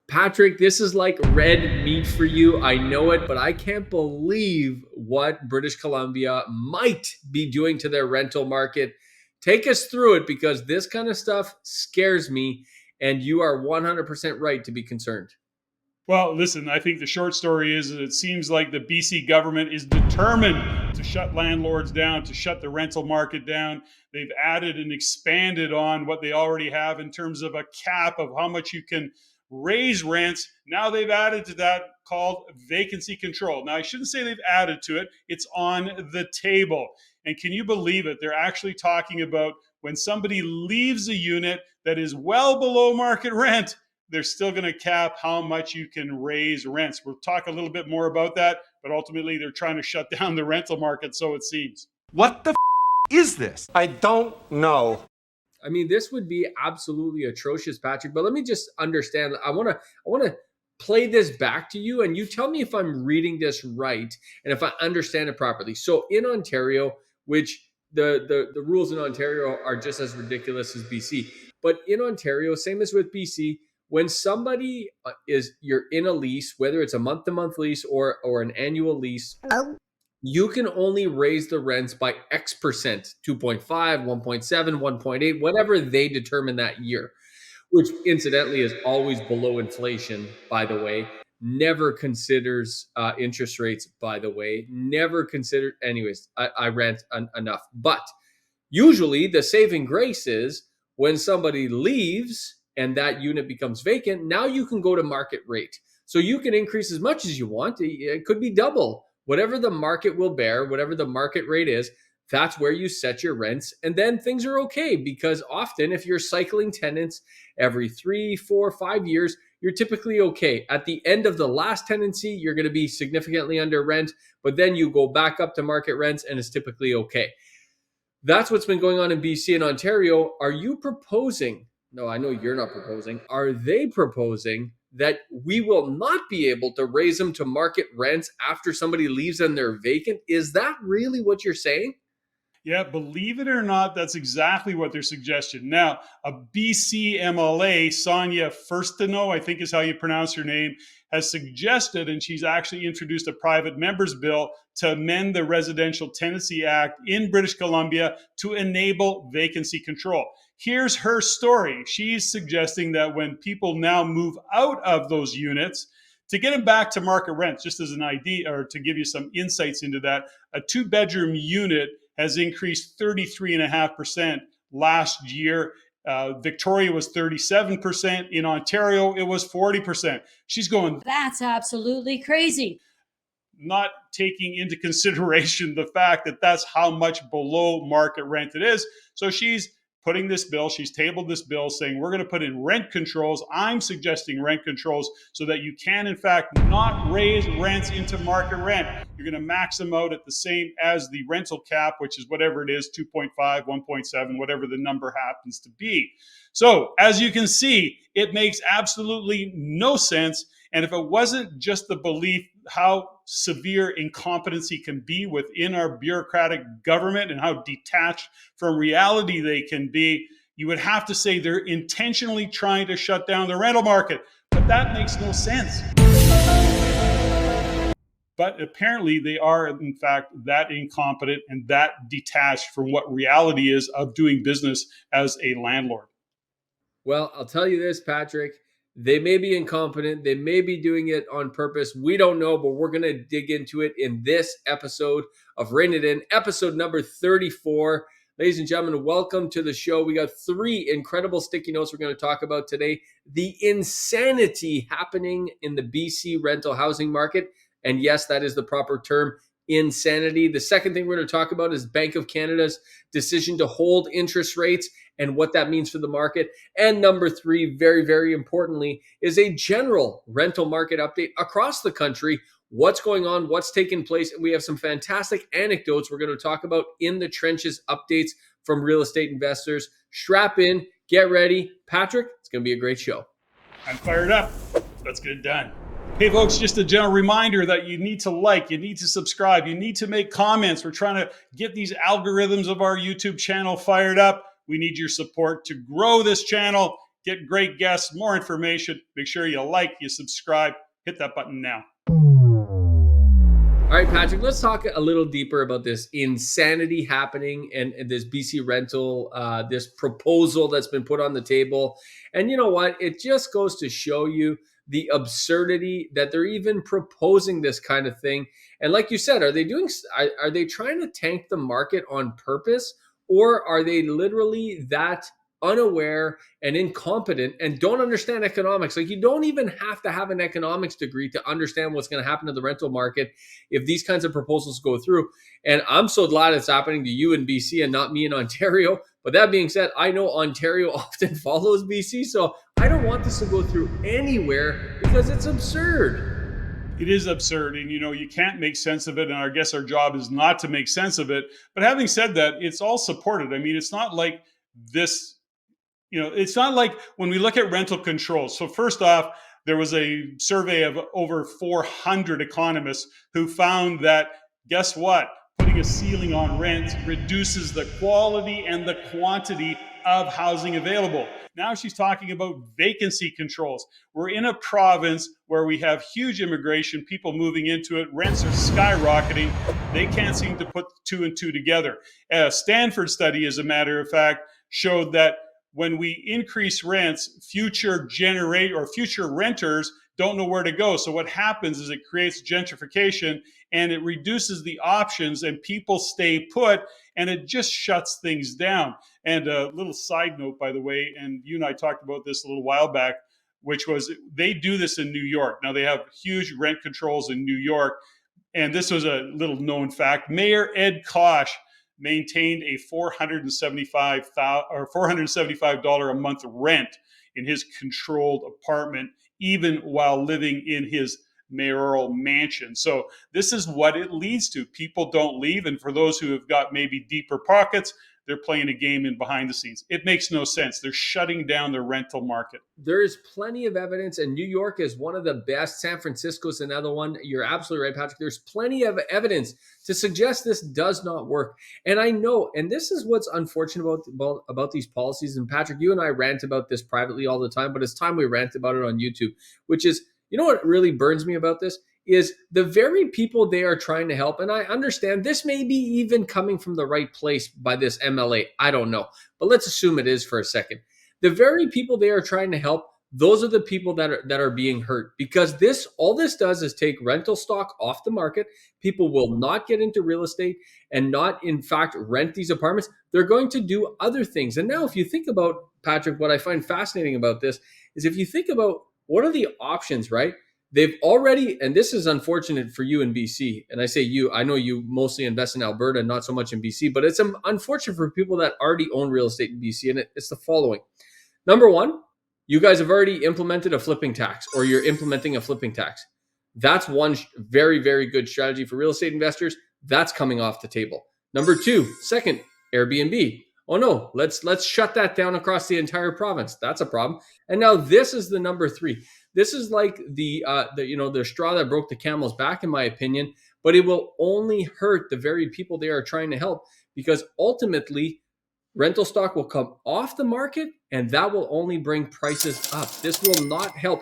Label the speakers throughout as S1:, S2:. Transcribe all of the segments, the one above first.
S1: Patrick, this is like red meat for you. I know it, but I can't believe what British Columbia might be doing to their rental market. Take us through it because this kind of stuff scares me, and you are 100% right to be concerned.
S2: Well, listen, I think the short story is that it seems like the BC government is determined to shut landlords down, to shut the rental market down. They've added and expanded on what they already have in terms of a cap of how much you can raise rents. Now they've added to that called vacancy control. Now, I shouldn't say they've added to it, it's on the table. And can you believe it? They're actually talking about when somebody leaves a unit that is well below market rent, they're still going to cap how much you can raise rents. We'll talk a little bit more about that, but ultimately they're trying to shut down the rental market, so it seems.
S3: What the is this? I don't know.
S1: I mean, this would be absolutely atrocious, Patrick. But let me just understand. I want to play this back to you, and you tell me if I'm reading this right and if I understand it properly. So in Ontario, which the rules in Ontario are just as ridiculous as BC, but in Ontario, same as with BC, when somebody you're in a lease, whether it's a month-to-month lease or an annual lease, you can only raise the rents by X percent, 2.5, 1.7, 1.8, whatever they determine that year, which incidentally is always below inflation, by the way. Never considers interest rates, by the way. Never considered. Anyways, I rant enough. But usually the saving grace is when somebody leaves and that unit becomes vacant, now you can go to market rate. So you can increase as much as you want. It could be double. Whatever the market will bear, whatever the market rate is, that's where you set your rents. And then things are okay because often if you're cycling tenants every 3, 4, 5 years, you're typically okay. At the end of the last tenancy, you're going to be significantly under rent, but then you go back up to market rents and it's typically okay. That's what's been going on in BC and Ontario. Are you proposing? No, I know you're not proposing. Are they proposing that we will not be able to raise them to market rents after somebody leaves and they're vacant? Is that really what you're saying?
S2: Yeah, believe it or not, that's exactly what they're suggesting. Now, a BC MLA, Sonia Firstino, I think is how you pronounce her name, has suggested, and she's actually introduced a private members bill to amend the Residential Tenancy Act in British Columbia to enable vacancy control. Here's her story. She's suggesting that when people now move out of those units, to get them back to market rent, just as an idea, or to give you some insights into that, a 2-bedroom unit has increased 33.5% last year. Victoria was 37%. In Ontario, it was 40%. She's going,
S4: that's absolutely crazy.
S2: Not taking into consideration the fact that that's how much below market rent it is. So she's putting this bill, she's tabled this bill saying we're going to put in rent controls. I'm suggesting rent controls so that you can, in fact, not raise rents into market rent. You're going to max them out at the same as the rental cap, which is whatever it is, 2.5, 1.7, whatever the number happens to be. So as you can see, it makes absolutely no sense. And if it wasn't just the belief how severe incompetency can be within our bureaucratic government and how detached from reality they can be, you would have to say they're intentionally trying to shut down the rental market. But that makes no sense. But apparently they are, in fact, that incompetent and that detached from what reality is of doing business as a landlord.
S1: Well, I'll tell you this, Patrick. They may be incompetent. They may be doing it on purpose. We don't know, but we're going to dig into it in this episode of Rein It In, episode number 34. Ladies and gentlemen, welcome to the show. We got 3 incredible sticky notes we're going to talk about today. The insanity happening in the BC rental housing market. And yes, that is the proper term, insanity. The second thing we're going to talk about is Bank of Canada's decision to hold interest rates and what that means for the market. And number 3, very, very importantly, is a general rental market update across the country. What's going on, what's taking place, and we have some fantastic anecdotes we're going to talk about in the trenches updates from real estate investors. Strap in, get ready. Patrick, it's going to be a great show.
S2: I'm fired up. Let's get it done. Hey folks, just a general reminder that you need to like, you need to subscribe, you need to make comments. We're trying to get these algorithms of our YouTube channel fired up. We need your support to grow this channel. get great guests, more information. Make sure you like, you subscribe, hit that button now.
S1: All right, Patrick, let's talk a little deeper about this insanity happening and this BC rental, this proposal that's been put on the table. And you know what? It just goes to show you the absurdity that they're even proposing this kind of thing. And like you said, are they trying to tank the market on purpose, or are they literally that unaware and incompetent and don't understand economics? Like, you don't even have to have an economics degree to understand what's going to happen to the rental market if these kinds of proposals go through. And I'm so glad it's happening to you in BC and not me in Ontario. But that being said, I know Ontario often follows BC, so I don't want this to go through anywhere because it's absurd.
S2: It is absurd, and you can't make sense of it, and I guess our job is not to make sense of it. But having said that, it's all supported. I mean, it's not like this, it's not like when we look at rental controls. So first off, there was a survey of over 400 economists who found that, guess what? Putting a ceiling on rent reduces the quality and the quantity of housing available. Now she's talking about vacancy controls. We're in a province where we have huge immigration, people moving into it, rents are skyrocketing. They can't seem to put two and two together. A Stanford study, as a matter of fact, showed that when we increase rents, future renters don't know where to go. So what happens is it creates gentrification and it reduces the options, and people stay put, and it just shuts things down. And a little side note, by the way, and you and I talked about this a little while back, which was they do this in New York. Now they have huge rent controls in New York. And this was a little known fact. Mayor Ed Koch maintained a $475 a month rent in his controlled apartment, even while living in his mayoral mansion. So this is what it leads to. People don't leave. And for those who have got maybe deeper pockets, they're playing a game in behind the scenes. It makes no sense. They're shutting down the rental market.
S1: There is plenty of evidence, and New York is one of the best. San Francisco is another one. You're absolutely right, Patrick. There's plenty of evidence to suggest this does not work. And I know, and this is what's unfortunate about these policies. And Patrick, you and I rant about this privately all the time, but it's time we rant about it on YouTube, which is, what really burns me about this is the very people they are trying to help. And I understand this may be even coming from the right place by this MLA. I don't know, but let's assume it is for a second. The very people they are trying to help, those are the people that are being hurt, because all this does is take rental stock off the market. People will not get into real estate and not, in fact, rent these apartments. They're going to do other things. And now if you think about, Patrick, what I find fascinating about this is if you think about what are the options, right? They've already, and this is unfortunate for you in BC, and I say you, I know you mostly invest in Alberta, not so much in BC, but it's unfortunate for people that already own real estate in BC, and it's the following. Number one, you guys have already implemented a flipping tax, or you're implementing a flipping tax. That's one very, very good strategy for real estate investors. That's coming off the table. Number two, second, Airbnb. Oh no, let's shut that down across the entire province. That's a problem. And now this is the number three. This is like the straw that broke the camel's back, in my opinion, but it will only hurt the very people they are trying to help, because ultimately rental stock will come off the market and that will only bring prices up. This will not help,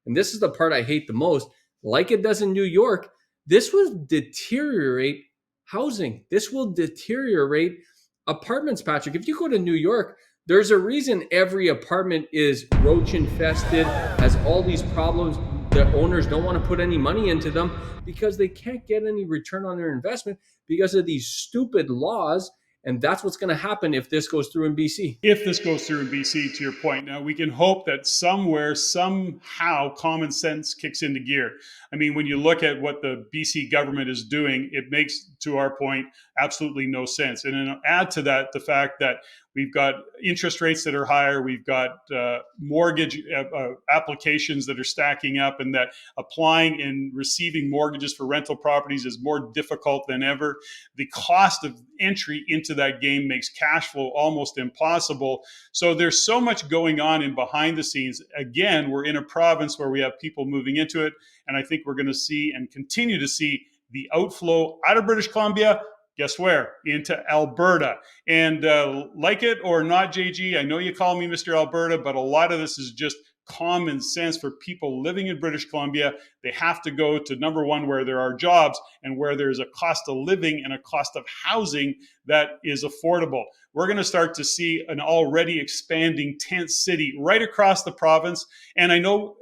S1: and this is the part I hate the most, like it does in New York, this will deteriorate housing. This will deteriorate apartments, Patrick. If you go to New York, there's a reason every apartment is roach infested, has all these problems. The owners don't want to put any money into them because they can't get any return on their investment because of these stupid laws. And that's what's going to happen if this goes through in BC.
S2: If this goes through in BC, to your point. Now, we can hope that somewhere, somehow, common sense kicks into gear. I mean, when you look at what the BC government is doing, it makes, to our point, absolutely no sense. And then add to that the fact that we've got interest rates that are higher. We've got mortgage applications that are stacking up, and that applying and receiving mortgages for rental properties is more difficult than ever. The cost of entry into that game makes cash flow almost impossible. So there's so much going on in behind the scenes. Again, we're in a province where we have people moving into it, and I think we're going to see and continue to see the outflow out of British Columbia Guess where? Into Alberta. And like it or not, JG, I know you call me Mr. Alberta, but a lot of this is just common sense for people living in British Columbia. They have to go to number one, where there are jobs and where there's a cost of living and a cost of housing that is affordable. We're going to start to see an already expanding tent city right across the province. And I know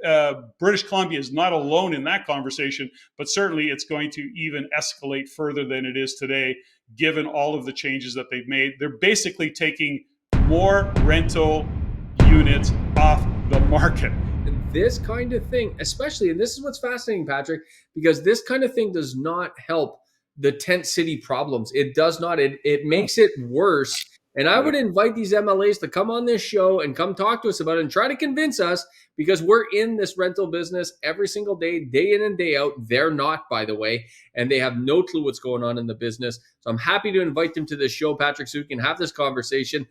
S2: British Columbia is not alone in that conversation, but certainly it's going to even escalate further than it is today, given all of the changes that they've made. They're basically taking more rental units off the market.
S1: And this kind of thing, especially, and this is what's fascinating, Patrick, because this kind of thing does not help the tent city problems. It does not. It makes it worse. And I would invite these MLAs to come on this show and come talk to us about it and try to convince us, because we're in this rental business every single day, day in and day out. They're not, by the way, and they have no clue what's going on in the business. So I'm happy to invite them to this show, Patrick, so we can have this conversation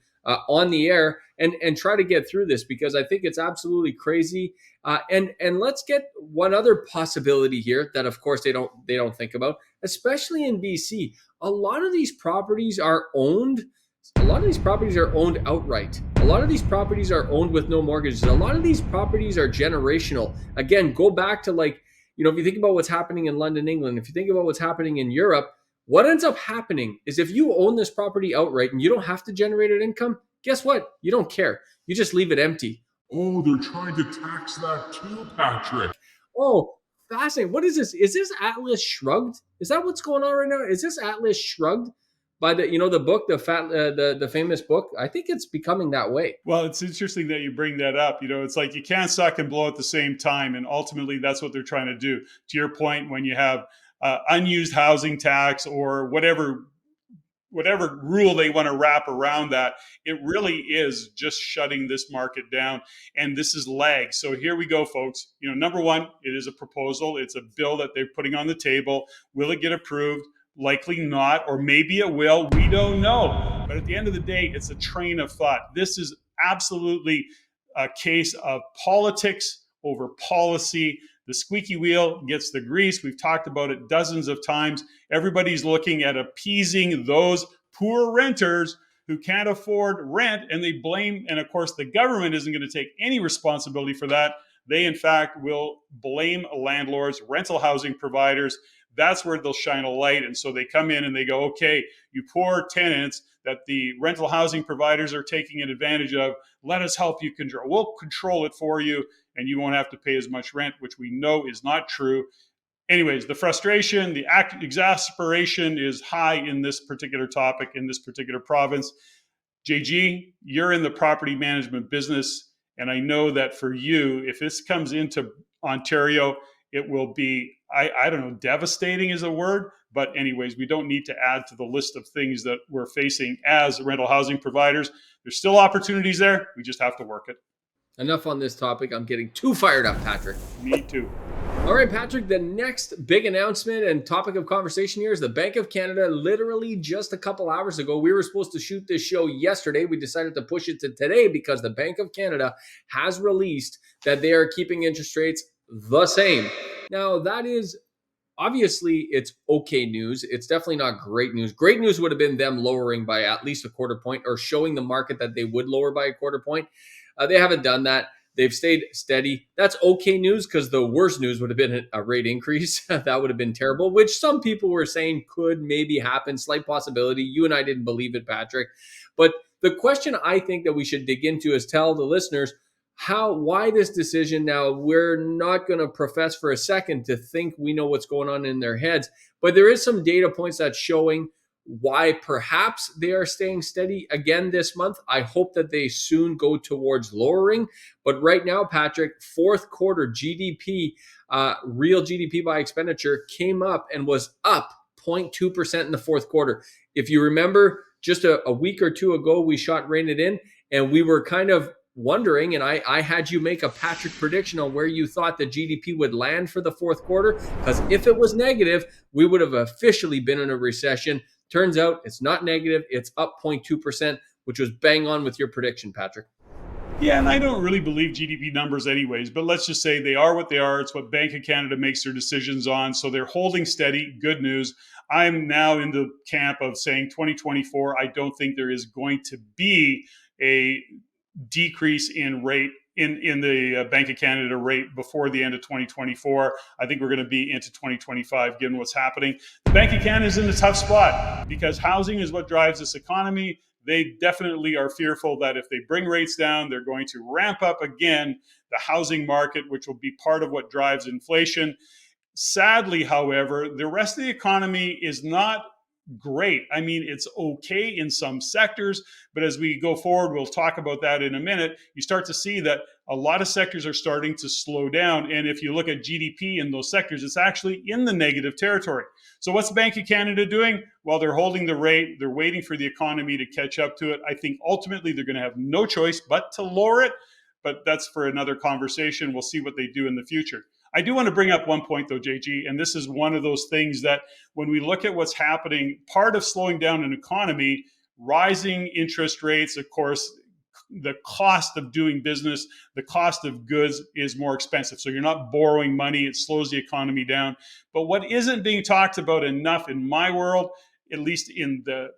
S1: on the air and try to get through this, because I think it's absolutely crazy. And let's get one other possibility here that, of course, they don't think about, especially in BC. A lot of these properties are owned. A lot of these properties are owned outright. A lot of these properties are owned with no mortgages. A lot of these properties are generational. Again, go back to, like, if you think about what's happening in London, England, if you think about what's happening in Europe, what ends up happening is if you own this property outright and you don't have to generate an income, guess what? You don't care. You just leave it empty.
S5: Oh, they're trying to tax that too, Patrick.
S1: Oh, fascinating. What is this? Is this Atlas Shrugged? Is that what's going on right now? Is this Atlas Shrugged? By the book, the famous book. I think it's becoming that way.
S2: Well, it's interesting that you bring that up. It's like you can't suck and blow at the same time, and ultimately that's what they're trying to do. To your point, when you have unused housing tax or whatever rule they want to wrap around that, it really is just shutting this market down. And this is lag. So here we go, folks. Number one, it is a proposal. It's a bill that they're putting on the table. Will it get approved? Likely not, or maybe it will. We don't know. But at the end of the day, it's a train of thought. This is absolutely a case of politics over policy. The squeaky wheel gets the grease. We've talked about it dozens of times. Everybody's looking at appeasing those poor renters who can't afford rent, and they blame, and of course the government isn't going to take any responsibility for that. They, in fact, will blame landlords, rental housing providers. That's where they'll shine a light. And so they come in and they go, okay, you poor tenants that the rental housing providers are taking advantage of, let us help you control. We'll control it for you, and you won't have to pay as much rent, which we know is not true. Anyways, the frustration, the exasperation is high in this particular topic, in this particular province. JG, you're in the property management business, and I know that for you, if this comes into Ontario, it will be, I don't know, devastating is a word. But anyways, we don't need to add to the list of things that we're facing as rental housing providers. There's still opportunities there. We just have to work it.
S1: Enough on this topic. I'm getting too fired up, Patrick.
S2: Me too.
S1: All right, Patrick, the next big announcement and topic of conversation here is the Bank of Canada. Literally just a couple hours ago, we were supposed to shoot this show yesterday. We decided to push it to today because the Bank of Canada has released that they are keeping interest rates the same. Now, that is obviously, it's okay news. It's definitely not great news. Great news would have been them lowering by at least a quarter point, or showing the market that they would lower by a quarter point. They haven't done that. They've stayed steady. That's okay news, because the worst news would have been a rate increase. That would have been terrible, which some people were saying could maybe happen, slight possibility. You and I didn't believe it, Patrick. But the question I think that we should dig into is tell the listeners why this decision. Now, we're not going to profess for a second to think we know what's going on in their heads, but there is some data points that's showing why perhaps they are staying steady again this month. I hope that they soon go towards lowering. But right now, Patrick, fourth quarter GDP, real GDP by expenditure, came up and was up 0.2% in the fourth quarter. If you remember, just a week or two ago, we shot Rain It In, and we were kind of wondering, and I had you make a Patrick prediction on where you thought the GDP would land for the fourth quarter, because if it was negative, we would have officially been in a recession. Turns out it's not negative, it's up 0.2%, which was bang on with your prediction, Patrick.
S2: Yeah, and I don't really believe GDP numbers anyways, but let's just say they are what they are. It's what Bank of Canada makes their decisions on. So they're holding steady. Good news. I'm now in the camp of saying 2024, I don't think there is going to be a decrease in rate in the Bank of Canada rate before the end of 2024. I think we're going to be into 2025 given what's happening. The Bank of Canada is in a tough spot because housing is what drives this economy. They definitely are fearful that if they bring rates down, they're going to ramp up again the housing market, which will be part of what drives inflation. Sadly, however, the rest of the economy is not great. I mean, it's okay in some sectors, but as we go forward, we'll talk about that in a minute. You start to see that a lot of sectors are starting to slow down. And if you look at GDP in those sectors, it's actually in the negative territory. So what's the Bank of Canada doing? Well, they're holding the rate. They're waiting for the economy to catch up to it. I think ultimately they're going to have no choice but to lower it. But that's for another conversation. We'll see what they do in the future. I do want to bring up one point, though, JG, and this is one of those things that when we look at what's happening, part of slowing down an economy, rising interest rates, of course, the cost of doing business, the cost of goods is more expensive. So you're not borrowing money. It slows the economy down. But what isn't being talked about enough in my world, at least in the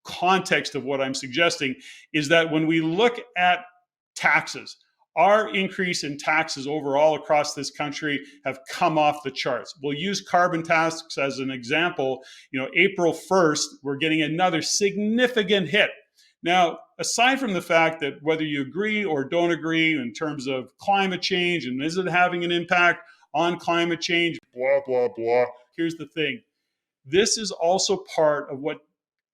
S2: context of what I'm suggesting, is that when we look at taxes, our increase in taxes overall across this country have come off the charts. We'll use carbon tax as an example. April 1st, we're getting another significant hit. Now, aside from the fact that whether you agree or don't agree in terms of climate change and is it having an impact on climate change, blah, blah, blah, here's the thing. This is also part of what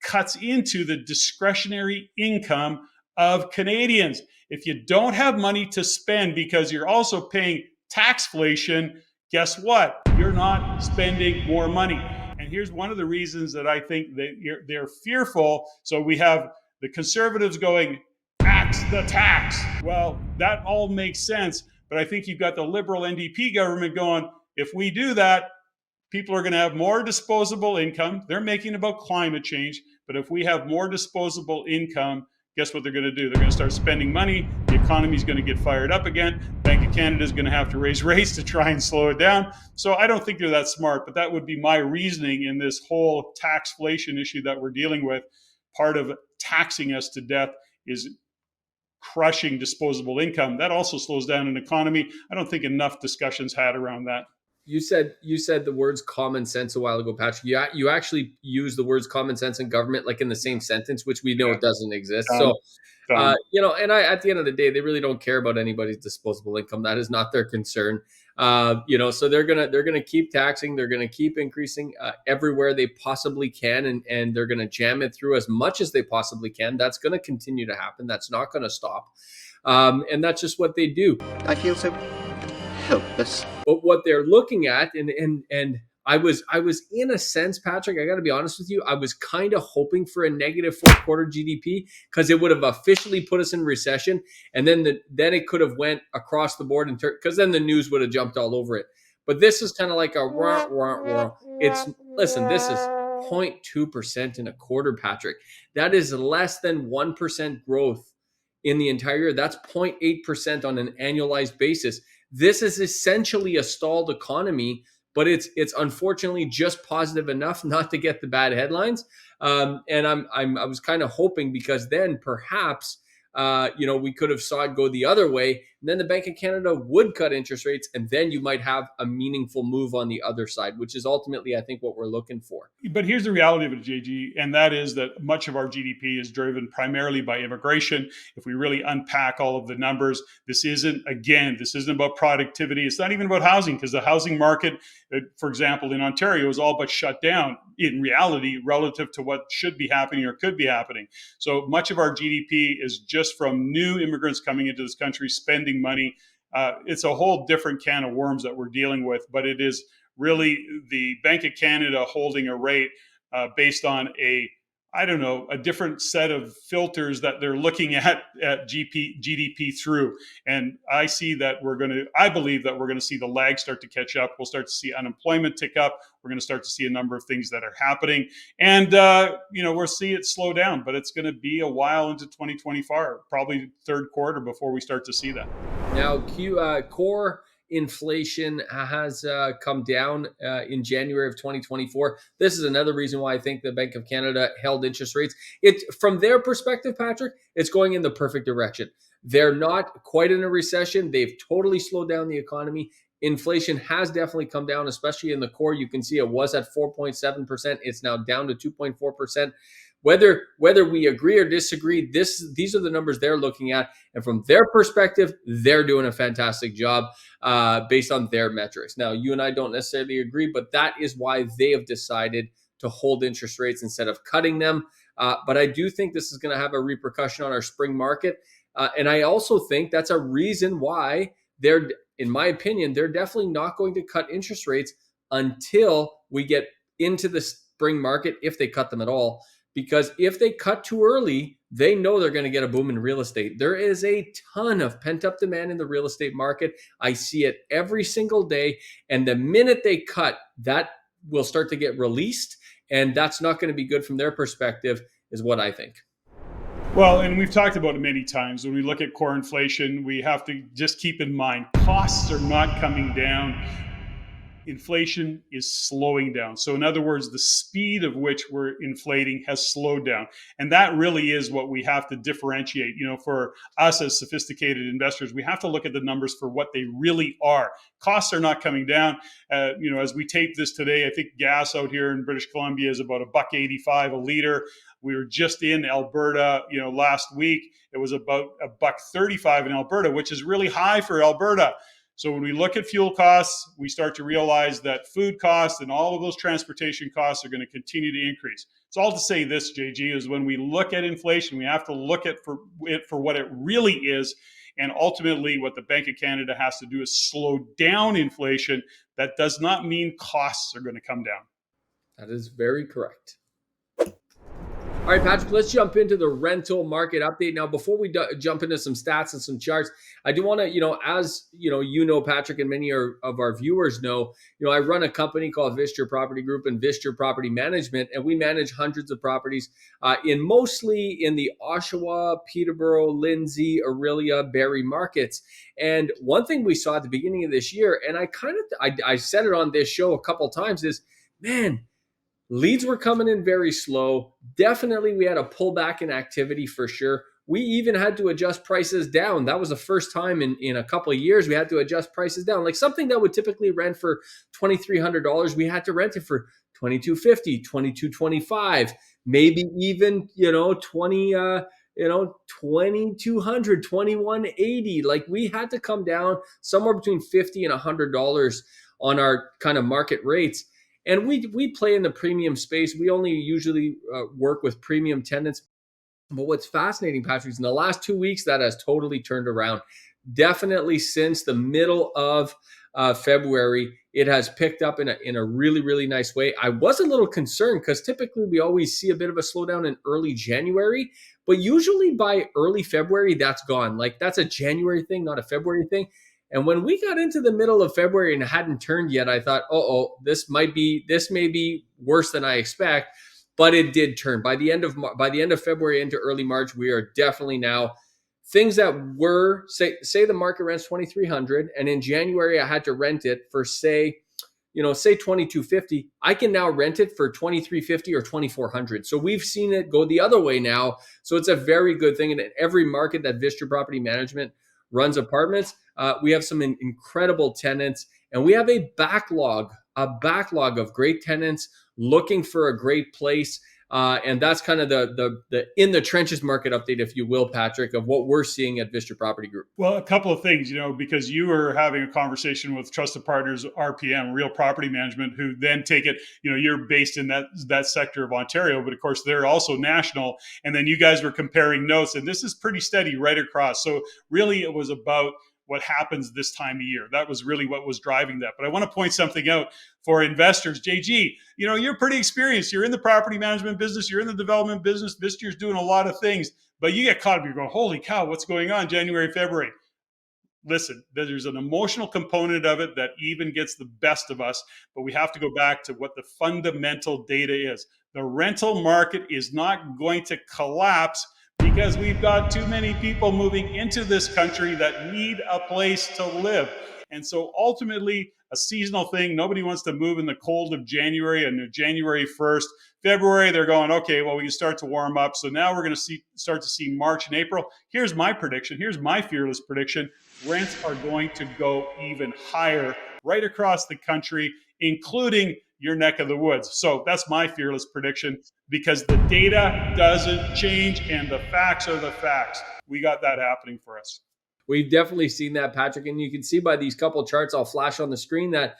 S2: cuts into the discretionary income of Canadians. If you don't have money to spend because you're also paying taxflation, guess what? You're not spending more money. And here's one of the reasons that I think that they're fearful. So we have the Conservatives going, tax the tax. Well, that all makes sense. But I think you've got the Liberal NDP government going, if we do that, people are going to have more disposable income. They're making about climate change. But if we have more disposable income, guess what they're going to do? They're going to start spending money. The economy is going to get fired up again. Bank of Canada is going to have to raise rates to try and slow it down. So I don't think they're that smart, but that would be my reasoning in this whole taxflation issue that we're dealing with. Part of taxing us to death is crushing disposable income. That also slows down an economy. I don't think enough discussions had around that.
S1: You said the words common sense a while ago, Patrick. You actually use the words common sense and government like in the same sentence, which we know doesn't exist. So, and at the end of the day, they really don't care about anybody's disposable income. That is not their concern. So they're gonna keep taxing. They're gonna keep increasing everywhere they possibly can, and they're gonna jam it through as much as they possibly can. That's gonna continue to happen. That's not gonna stop, and that's just what they do.
S6: I feel so helpless.
S1: But what they're looking at, and I was in a sense, Patrick, I got to be honest with you, I was kind of hoping for a negative fourth quarter GDP because it would have officially put us in recession, and then it could have went across the board because then the news would have jumped all over it. But this is kind of like a wah, wah, wah. This is 0.2% in a quarter, Patrick. That is less than 1% growth in the entire year. That's 0.8% on an annualized basis. This is essentially a stalled economy, but it's unfortunately just positive enough not to get the bad headlines. And I was kind of hoping because then perhaps we could have saw it go the other way, and then the Bank of Canada would cut interest rates, and then you might have a meaningful move on the other side, which is ultimately, I think, what we're looking for.
S2: But here's the reality of it, JG, and that is that much of our GDP is driven primarily by immigration. If we really unpack all of the numbers, this isn't about productivity. It's not even about housing, because the housing market, for example, in Ontario is all but shut down in reality relative to what should be happening or could be happening. So much of our GDP is just from new immigrants coming into this country, spending money. It's a whole different can of worms that we're dealing with, but it is really the Bank of Canada holding a rate based on a different set of filters that they're looking at GDP through. And I believe that we're going to see the lag start to catch up. We'll start to see unemployment tick up. We're going to start to see a number of things that are happening. And, we'll see it slow down, but it's going to be a while into 2024, probably third quarter before we start to see that.
S1: Now, core inflation has come down in January of 2024. This is another reason why I think the Bank of Canada held interest rates. It, from their perspective, Patrick, it's going in the perfect direction. They're not quite in a recession. They've totally slowed down the economy. Inflation has definitely come down, especially in the core. You can see it was at 4.7%. It's now down to 2.4%. Whether we agree or disagree, these are the numbers they're looking at, and from their perspective, they're doing a fantastic job based on their metrics. Now, you and I don't necessarily agree, but that is why they have decided to hold interest rates instead of cutting them. But I do think this is going to have a repercussion on our spring market, and I also think that's a reason why they're, in my opinion, they're definitely not going to cut interest rates until we get into the spring market, if they cut them at all. Because if they cut too early, they know they're going to get a boom in real estate. There is a ton of pent-up demand in the real estate market. I see it every single day. And the minute they cut, that will start to get released. And that's not going to be good from their perspective, is what I think.
S2: Well, and we've talked about it many times. When we look at core inflation, we have to just keep in mind costs are not coming down. Inflation is slowing down. So in other words, the speed of which we're inflating has slowed down. And that really is what we have to differentiate. For us as sophisticated investors, we have to look at the numbers for what they really are. Costs are not coming down. As we tape this today, I think gas out here in British Columbia is about $1.85 a liter. We were just in Alberta, last week. It was about $1.35 in Alberta, which is really high for Alberta. So when we look at fuel costs, we start to realize that food costs and all of those transportation costs are going to continue to increase. So all to say this, JG, is when we look at inflation, we have to look at it for what it really is. And ultimately, what the Bank of Canada has to do is slow down inflation. That does not mean costs are going to come down.
S1: That is very correct. All right, Patrick, let's jump into the rental market update. Now, before we jump into some stats and some charts, I do want to, as Patrick, and many of our viewers know, I run a company called Vistor Property Group and Vistor Property Management, and we manage hundreds of properties mostly in the Oshawa, Peterborough, Lindsay, Aurelia, Barrie markets. And one thing we saw at the beginning of this year, and I said it on this show a couple times, is, man, leads were coming in very slow. Definitely, we had a pullback in activity for sure. We even had to adjust prices down. That was the first time in a couple of years we had to adjust prices down. Like something that would typically rent for $2,300, we had to rent it for $2,250, $2,225, maybe even $2,200, $2,180. Like we had to come down somewhere between $50 and $100 on our kind of market rates. And we play in the premium space. We only usually work with premium tenants. But what's fascinating, Patrick, is in the last 2 weeks, that has totally turned around. Definitely since the middle of February, it has picked up in a really, really nice way. I was a little concerned because typically we always see a bit of a slowdown in early January. But usually by early February, that's gone. Like that's a January thing, not a February thing. And when we got into the middle of February and it hadn't turned yet, I thought, this may be worse than I expect. But it did turn. By the end of February into early March, we are definitely now things that were say the market rents $2,300, and in January I had to rent it for say $2,250. I can now rent it for $2,350 or $2,400. So we've seen it go the other way now. So it's a very good thing. And in every market that Vistor Property Management runs apartments, we have some incredible tenants, and we have a backlog of great tenants looking for a great place. And that's kind of the in the trenches market update, if you will, Patrick, of what we're seeing at Vistor Property Group.
S2: Well, a couple of things, because you were having a conversation with Trusted Partners, RPM, Real Property Management, who then take it, you're based in that sector of Ontario, but of course they're also national. And then you guys were comparing notes, and this is pretty steady right across. So really it was about what happens this time of year. That was really what was driving that. But I want to point something out for investors. JG, you're pretty experienced. You're in the property management business. You're in the development business. Vistor's doing a lot of things. But you get caught up. You're going, holy cow, what's going on January, February? Listen, there's an emotional component of it that even gets the best of us. But we have to go back to what the fundamental data is. The rental market is not going to collapse because we've got too many people moving into this country that need a place to live. And so ultimately, a seasonal thing. Nobody wants to move in the cold of January and January 1st. February, they're going, okay, well, we can start to warm up. So now we're going to start to see March and April. Here's my prediction. Here's my fearless prediction. Rents are going to go even higher right across the country, including your neck of the woods. So that's my fearless prediction, because the data doesn't change and the facts are the facts. We got that happening for us.
S1: We've definitely seen that, Patrick. And you can see by these couple charts I'll flash on the screen that,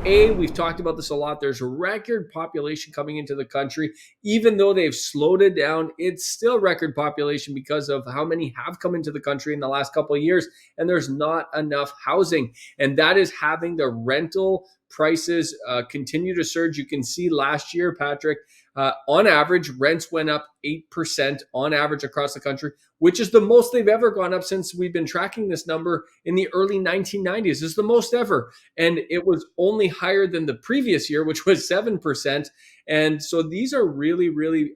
S1: we've talked about this a lot. There's a record population coming into the country. Even though they've slowed it down, it's still record population because of how many have come into the country in the last couple of years. And there's not enough housing. And that is having the rental prices continue to surge. You can see last year, Patrick, on average, rents went up 8% on average across the country, which is the most they've ever gone up since we've been tracking this number in the early 1990s. It's the most ever. And it was only higher than the previous year, which was 7%. And so these are really, really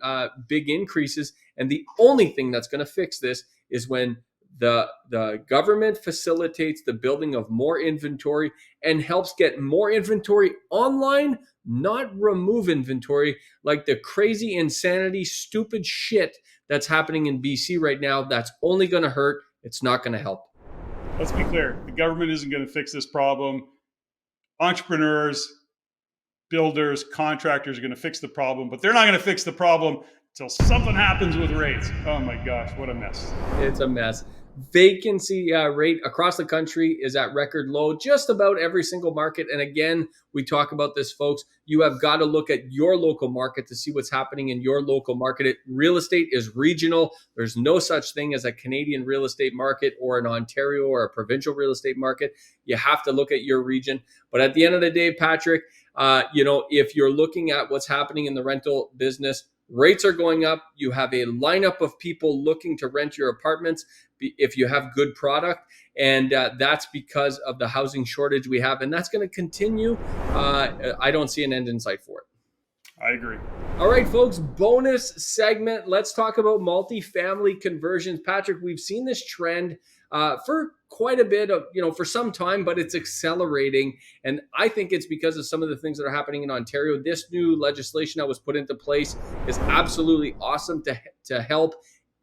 S1: big increases. And the only thing that's going to fix this is when the government facilitates the building of more inventory and helps get more inventory online, not remove inventory like the crazy, insanity, stupid shit that's happening in BC right now. That's only going to hurt. It's not going to help.
S2: Let's be clear. The government isn't going to fix this problem. Entrepreneurs, builders, contractors are going to fix the problem, but they're not going to fix the problem until something happens with rates. Oh my gosh, what a mess.
S1: It's a mess. Vacancy rate across the country is at record low, just about every single market. And again, we talk about this, folks. You have got to look at your local market to see what's happening in your local market. Real estate is regional. There's no such thing as a Canadian real estate market or an Ontario or a provincial real estate market. You have to look at your region. But at the end of the day, Patrick, if you're looking at what's happening in the rental business, rates are going up. You have a lineup of people looking to rent your apartments if you have good product. And that's because of the housing shortage we have. And that's going to continue. I don't see an end in sight for it.
S2: I agree.
S1: All right, folks, bonus segment. Let's talk about multifamily conversions. Patrick, we've seen this trend for quite a bit of, for some time, but it's accelerating. And I think it's because of some of the things that are happening in Ontario. This new legislation that was put into place is absolutely awesome to help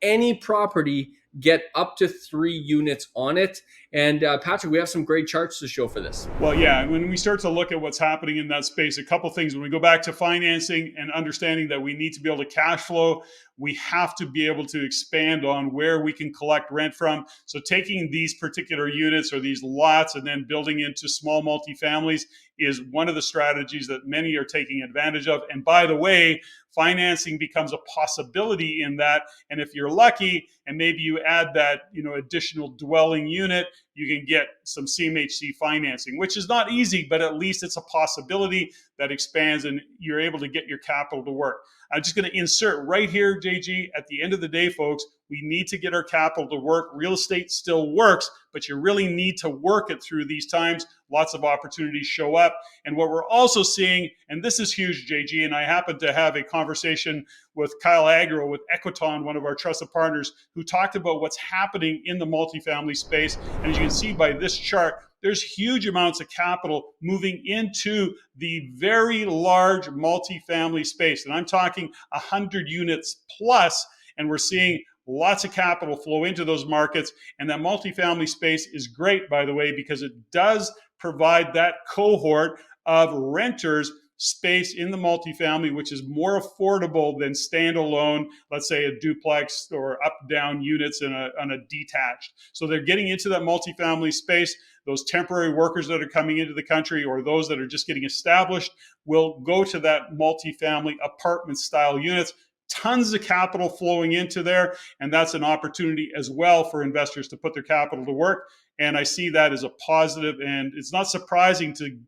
S1: any property get up to 3 units on it. And Patrick, we have some great charts to show for this.
S2: Well, yeah, when we start to look at what's happening in that space, a couple things. When we go back to financing and understanding that we need to be able to cash flow, we have to be able to expand on where we can collect rent from. So taking these particular units or these lots and then building into small multifamilies is one of the strategies that many are taking advantage of. And by the way, financing becomes a possibility in that. And if you're lucky and maybe you add that, additional dwelling unit, you can get some CMHC financing, which is not easy, but at least it's a possibility that expands and you're able to get your capital to work. I'm just going to insert right here, JG, at the end of the day, folks, we need to get our capital to work. Real estate still works, but you really need to work it through these times. Lots of opportunities show up. And what we're also seeing, and this is huge, JG, and I happened to have a conversation with Kyle Agro with Equiton, one of our trusted partners, who talked about what's happening in the multifamily space. And as you can see by this chart, there's huge amounts of capital moving into the very large multifamily space. And I'm talking 100 units plus, and we're seeing lots of capital flow into those markets. And that multifamily space is great, by the way, because it does provide that cohort of renters space in the multifamily, which is more affordable than standalone, let's say a duplex or up-down units on a detached. So they're getting into that multifamily space. Those temporary workers that are coming into the country or those that are just getting established will go to that multifamily apartment style units. Tons of capital flowing into there. And that's an opportunity as well for investors to put their capital to work. And I see that as a positive. And it's not surprising to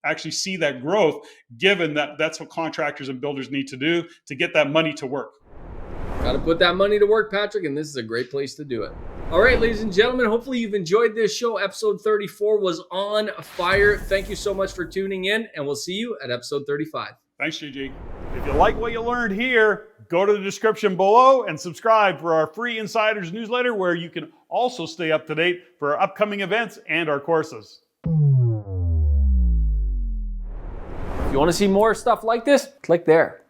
S2: actually see that growth, given that that's what contractors and builders need to do to get that money to work.
S1: Got to put that money to work, Patrick, and this is a great place to do it. All right, ladies and gentlemen, hopefully you've enjoyed this show. Episode 34 was on fire. Thank you so much for tuning in, and we'll see you at episode 35.
S2: Thanks, GG. If you like what you learned here, go to the description below and subscribe for our free Insiders newsletter, where you can also stay up to date for our upcoming events and our courses.
S1: If you want to see more stuff like this, click there.